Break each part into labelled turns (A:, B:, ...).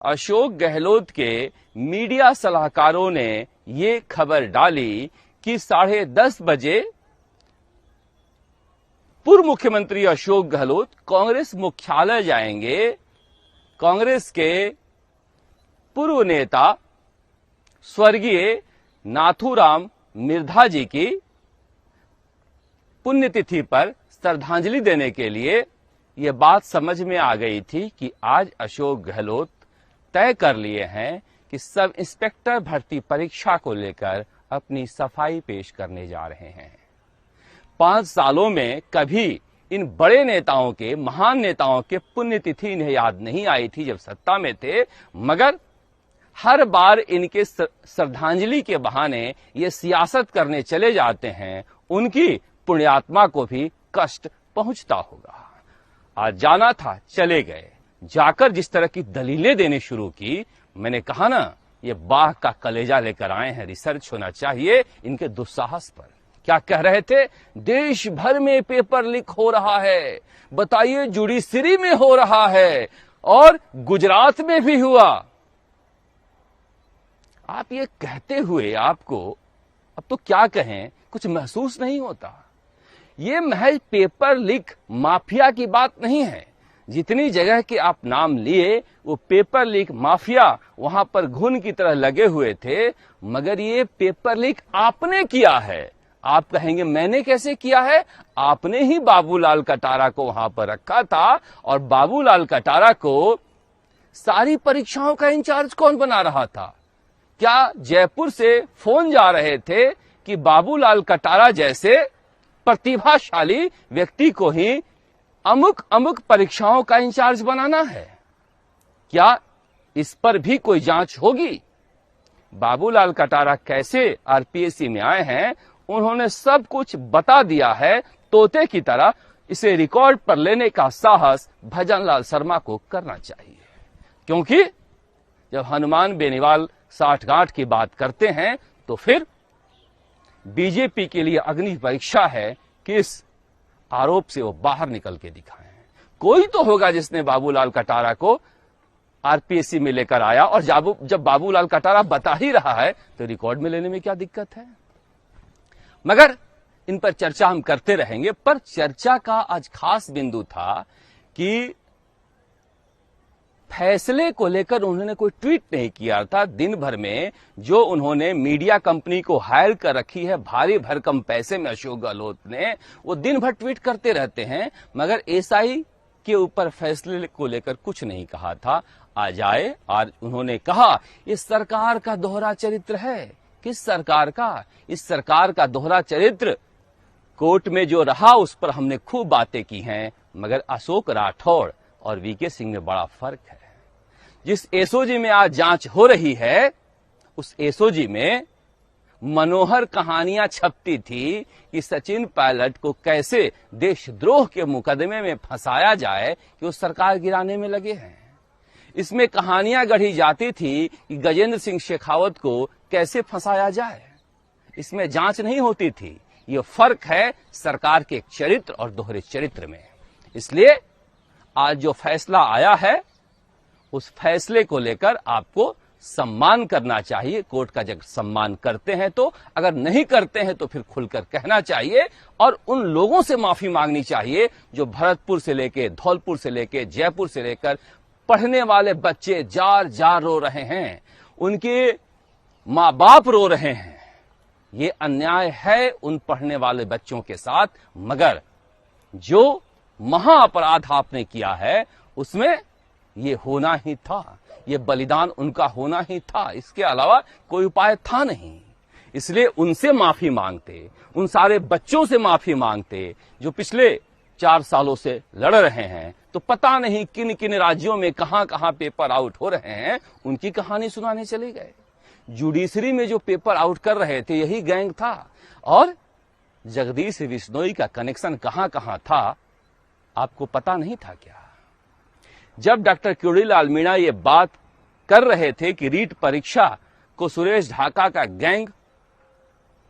A: अशोक गहलोत के मीडिया सलाहकारों ने ये खबर डाली कि 10:30 बजे पूर्व मुख्यमंत्री अशोक गहलोत कांग्रेस मुख्यालय जाएंगे। कांग्रेस के पूर्व नेता स्वर्गीय नाथूराम मिर्धा जी की पुण्यतिथि पर श्रद्धांजलि देने के लिए यह बात समझ में आ गई थी कि आज अशोक गहलोत तय कर लिए हैं कि सब इंस्पेक्टर भर्ती परीक्षा को लेकर अपनी सफाई पेश करने जा रहे हैं। 5 सालों में कभी इन बड़े नेताओं के, महान नेताओं के पुण्यतिथि इन्हें याद नहीं आई थी जब सत्ता में थे, मगर हर बार इनके श्रद्धांजलि के बहाने ये सियासत करने चले जाते हैं, उनकी पुण्यात्मा को भी कष्ट पहुंचता होगा। आज जाना था, चले गए। जाकर जिस तरह की दलीलें देने शुरू की, मैंने कहा ना, ये बाघ का कलेजा लेकर आए हैं। रिसर्च होना चाहिए इनके दुस्साहस पर। क्या कह रहे थे? देश भर में पेपर लीक हो रहा है, बताइए जुडिशरी में हो रहा है और गुजरात में भी हुआ। आप ये कहते हुए आपको अब तो क्या कहें, कुछ महसूस नहीं होता। ये महज पेपर लीक माफिया की बात नहीं है। जितनी जगह के आप नाम लिए, वो पेपर लीक माफिया वहां पर घुन की तरह लगे हुए थे, मगर ये पेपर लीक आपने किया है। आप कहेंगे मैंने कैसे किया है? आपने ही बाबूलाल कटारा को वहां पर रखा था, और बाबूलाल कटारा को सारी परीक्षाओं का इंचार्ज कौन बना रहा था? क्या जयपुर से फोन जा रहे थे कि बाबूलाल कटारा जैसे प्रतिभाशाली व्यक्ति को ही अमुक अमुक परीक्षाओं का इंचार्ज बनाना है? क्या इस पर भी कोई जांच होगी? बाबूलाल कटारा कैसे आरपीएससी में आए हैं, उन्होंने सब कुछ बता दिया है तोते की तरह। इसे रिकॉर्ड पर लेने का साहस भजनलाल शर्मा को करना चाहिए, क्योंकि जब हनुमान बेनीवाल साठगांठ की बात करते हैं तो फिर बीजेपी के लिए अग्नि परीक्षा है कि इस आरोप से वो बाहर निकल के दिखाएं। कोई तो होगा जिसने बाबूलाल कटारा को आरपीएससी में लेकर आया, और जब बाबूलाल कटारा बता ही रहा है तो रिकॉर्ड में लेने में क्या दिक्कत है? मगर इन पर चर्चा हम करते रहेंगे। पर चर्चा का आज खास बिंदु था कि फैसले को लेकर उन्होंने कोई ट्वीट नहीं किया था। दिन भर में जो उन्होंने मीडिया कंपनी को हायर कर रखी है भारी भरकम पैसे में, अशोक गहलोत ने, वो दिन भर ट्वीट करते रहते हैं, मगर एसआई के ऊपर फैसले को लेकर कुछ नहीं कहा था। आज आए और उन्होंने कहा ये सरकार का दोहरा चरित्र है। किस सरकार का? इस सरकार का दोहरा चरित्र कोर्ट में जो रहा उस पर हमने खूब बातें की हैं, मगर अशोक राठौड़ और वीके सिंह में बड़ा फर्क है। जिस एसओजी में आज जांच हो रही है, उस एसओजी में मनोहर कहानियां छपती थी कि सचिन पायलट को कैसे देशद्रोह के मुकदमे में फंसाया जाए कि वो सरकार गिराने में लगे हैं। इसमें कहानियां गढ़ी जाती थी कि गजेंद्र सिंह शेखावत को कैसे फंसाया जाए। इसमें जांच नहीं होती थी। ये फर्क है सरकार के चरित्र और दोहरे चरित्र में। इसलिए आज जो फैसला आया है, उस फैसले को लेकर आपको सम्मान करना चाहिए। कोर्ट का जब सम्मान करते हैं तो, अगर नहीं करते हैं तो फिर खुलकर कहना चाहिए, और उन लोगों से माफी मांगनी चाहिए जो भरतपुर से लेके, धौलपुर से लेके, जयपुर से लेकर पढ़ने वाले बच्चे जार जार रो रहे हैं, उनके माँ बाप रो रहे हैं। ये अन्याय है उन पढ़ने वाले बच्चों के साथ, मगर जो महाअपराध आपने किया है उसमें ये होना ही था, ये बलिदान उनका होना ही था। इसके अलावा कोई उपाय था नहीं। इसलिए उनसे माफी मांगते, उन सारे बच्चों से माफी मांगते जो पिछले 4 सालों से लड़ रहे हैं। तो पता नहीं किन किन राज्यों में कहां कहां पेपर आउट हो रहे हैं, उनकी कहानी सुनाने चले गए। जुडिशरी में जो पेपर आउट कर रहे थे यही गैंग था, और जगदीश बिश्नोई का कनेक्शन कहां कहां था आपको पता नहीं था क्या? जब डॉक्टर क्यूरीलाल मीणा ये बात कर रहे थे कि रीट परीक्षा को सुरेश ढाका का गैंग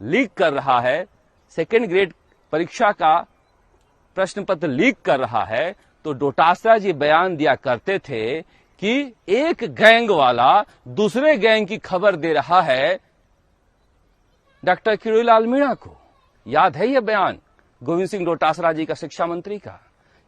A: लीक कर रहा है, सेकेंड ग्रेड परीक्षा का प्रश्न पत्र लीक कर रहा है, तो डोटासरा जी बयान दिया करते थे कि एक गैंग वाला दूसरे गैंग की खबर दे रहा है डॉक्टर किरोड़ीलाल मीणा को। याद है यह बयान गोविंद सिंह डोटासरा जी का, शिक्षा मंत्री का।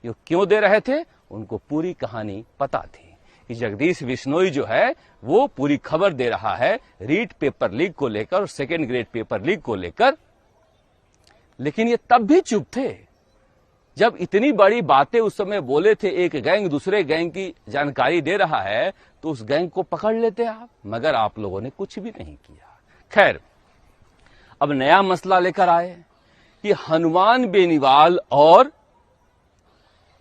A: ये क्यों दे रहे थे? उनको पूरी कहानी पता थी कि जगदीश बिश्नोई जो है वो पूरी खबर दे रहा है रीट पेपर लीक को लेकर और सेकेंड ग्रेड पेपर लीक को लेकर। लेकिन ये तब भी चुप थे जब इतनी बड़ी बातें उस समय बोले थे, एक गैंग दूसरे गैंग की जानकारी दे रहा है तो उस गैंग को पकड़ लेते आप, मगर आप लोगों ने कुछ भी नहीं किया। खैर, अब नया मसला लेकर आए कि हनुमान बेनीवाल और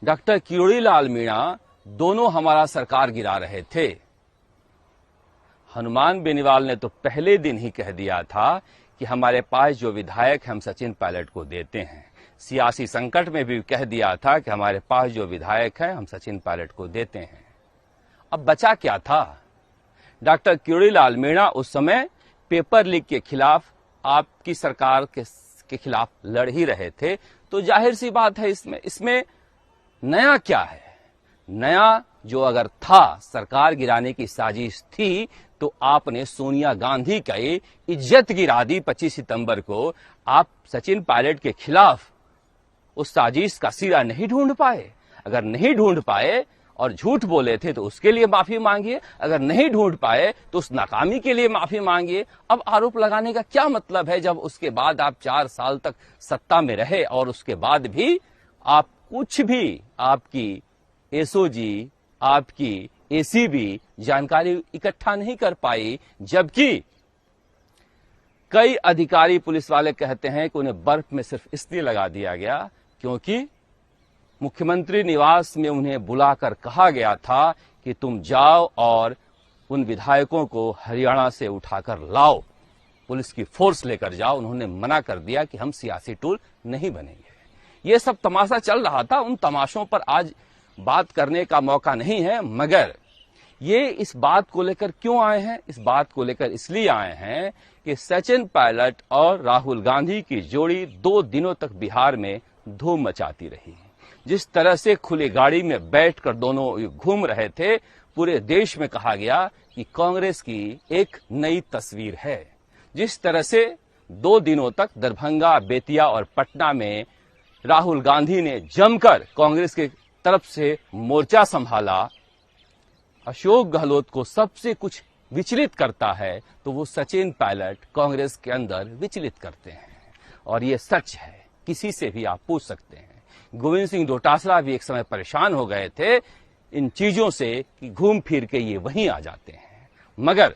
A: डॉक्टर किरोड़ीलाल मीणा दोनों हमारा सरकार गिरा रहे थे। हनुमान बेनीवाल ने तो पहले दिन ही कह दिया था कि हमारे पास जो विधायक हम सचिन पायलट को देते हैं। सियासी संकट में भी कह दिया था कि हमारे पास जो विधायक है हम सचिन पायलट को देते हैं। अब बचा क्या था? डॉक्टर किरोड़ीलाल मीणा उस समय पेपर लीक के खिलाफ आपकी सरकार के खिलाफ लड़ ही रहे थे, तो जाहिर सी बात है इसमें नया क्या है? नया जो अगर था, सरकार गिराने की साजिश थी, तो आपने सोनिया गांधी का इज्जत गिरा दी 25 सितंबर को। आप सचिन पायलट के खिलाफ उस साजिश का सिरा नहीं ढूंढ पाए। अगर नहीं ढूंढ पाए और झूठ बोले थे तो उसके लिए माफी मांगिए, अगर नहीं ढूंढ पाए तो उस नाकामी के लिए माफी मांगिए। अब आरोप लगाने का क्या मतलब है जब उसके बाद आप 4 साल तक सत्ता में रहे और उसके बाद भी आप कुछ भी, आपकी एसओजी, आपकी एसीबी जानकारी इकट्ठा नहीं कर पाई, जबकि कई अधिकारी पुलिस वाले कहते हैं कि उन्हें बर्फ में सिर्फ इसलिए लगा दिया गया क्योंकि मुख्यमंत्री निवास में उन्हें बुलाकर कहा गया था कि तुम जाओ और उन विधायकों को हरियाणा से उठाकर लाओ, पुलिस की फोर्स लेकर जाओ। उन्होंने मना कर दिया कि हम सियासी टूल नहीं बनेंगे। ये सब तमाशा चल रहा था। उन तमाशों पर आज बात करने का मौका नहीं है, मगर ये इस बात को लेकर क्यों आए हैं? इस बात को लेकर इसलिए आए हैं कि सचिन पायलट और राहुल गांधी की जोड़ी 2 दिनों तक बिहार में धूम मचाती रही। जिस तरह से खुली गाड़ी में बैठकर दोनों घूम रहे थे, पूरे देश में कहा गया कि कांग्रेस की एक नई तस्वीर है। जिस तरह से 2 दिनों तक दरभंगा, बेतिया और पटना में राहुल गांधी ने जमकर कांग्रेस की तरफ से मोर्चा संभाला, अशोक गहलोत को सबसे कुछ विचलित करता है तो वो सचिन पायलट कांग्रेस के अंदर विचलित करते हैं। और ये सच है, किसी से भी आप पूछ सकते हैं। गोविंद सिंह डोटासरा भी एक समय परेशान हो गए थे इन चीजों से कि घूम फिर के ये वहीं आ जाते हैं। मगर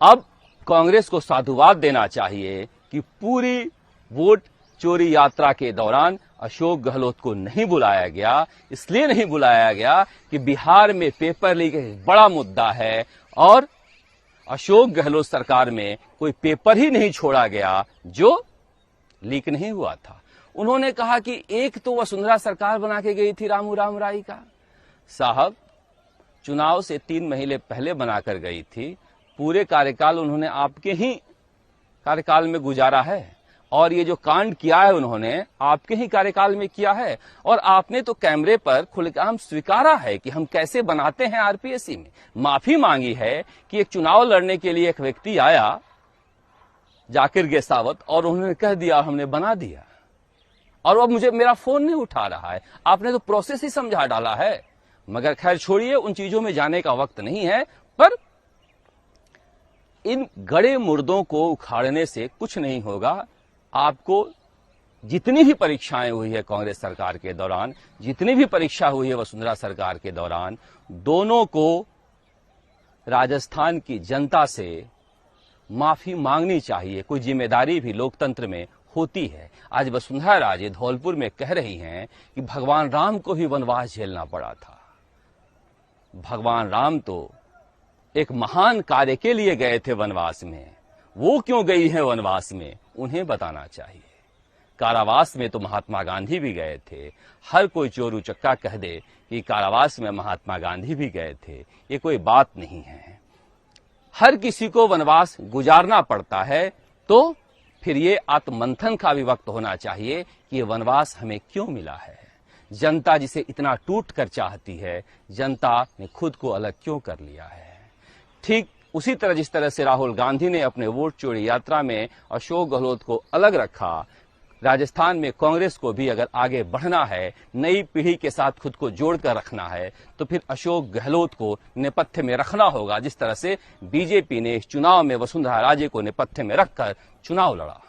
A: अब कांग्रेस को साधुवाद देना चाहिए कि पूरी वोट चोरी यात्रा के दौरान अशोक गहलोत को नहीं बुलाया गया। इसलिए नहीं बुलाया गया कि बिहार में पेपर लीक एक बड़ा मुद्दा है और अशोक गहलोत सरकार में कोई पेपर ही नहीं छोड़ा गया जो लीक नहीं हुआ था। उन्होंने कहा कि एक तो वसुंधरा सरकार बना के गई थी रामू राम राई का। साहब, चुनाव से 3 महीने पहले बनाकर गई थी। पूरे कार्यकाल उन्होंने आपके ही कार्यकाल में गुजारा है और ये जो कांड किया है उन्होंने आपके ही कार्यकाल में किया है। और आपने तो कैमरे पर खुलेआम स्वीकारा है कि हम कैसे बनाते हैं आरपीएससी में। माफी मांगी है कि एक चुनाव लड़ने के लिए एक व्यक्ति आया, जाकिर गेसावत, और उन्होंने कह दिया हमने बना दिया, और अब मेरा फोन नहीं उठा रहा है। आपने तो प्रोसेस ही समझा डाला है। मगर खैर छोड़िए, उन चीजों में जाने का वक्त नहीं है। पर इन गड़े मुर्दों को उखाड़ने से कुछ नहीं होगा। आपको जितनी भी परीक्षाएं हुई है कांग्रेस सरकार के दौरान, जितनी भी परीक्षा हुई है वसुंधरा सरकार के दौरान, दोनों को राजस्थान की जनता से माफी मांगनी चाहिए। कोई जिम्मेदारी भी लोकतंत्र में होती है। आज वसुंधरा राजे धौलपुर में कह रही हैं कि भगवान राम को ही वनवास झेलना पड़ा था। भगवान राम तो एक महान कार्य के लिए गए थे वनवास में। वो क्यों गई है वनवास में, उन्हें बताना चाहिए। कारावास में तो महात्मा गांधी भी गए थे। हर कोई चोर उचक्का कह दे कि कारावास में महात्मा गांधी भी गए थे, ये कोई बात नहीं है। हर किसी को वनवास गुजारना पड़ता है, तो फिर ये आत्ममंथन का भी वक्त होना चाहिए कि ये वनवास हमें क्यों मिला है। जनता जिसे इतना टूट कर चाहती है, जनता ने खुद को अलग क्यों कर लिया है। ठीक उसी तरह जिस तरह से राहुल गांधी ने अपने वोट चोरी यात्रा में अशोक गहलोत को अलग रखा, राजस्थान में कांग्रेस को भी अगर आगे बढ़ना है, नई पीढ़ी के साथ खुद को जोड़कर रखना है, तो फिर अशोक गहलोत को नेपथ्य में रखना होगा, जिस तरह से बीजेपी ने इस चुनाव में वसुंधरा राजे को नेपथ्य में रखकर चुनाव लड़ा।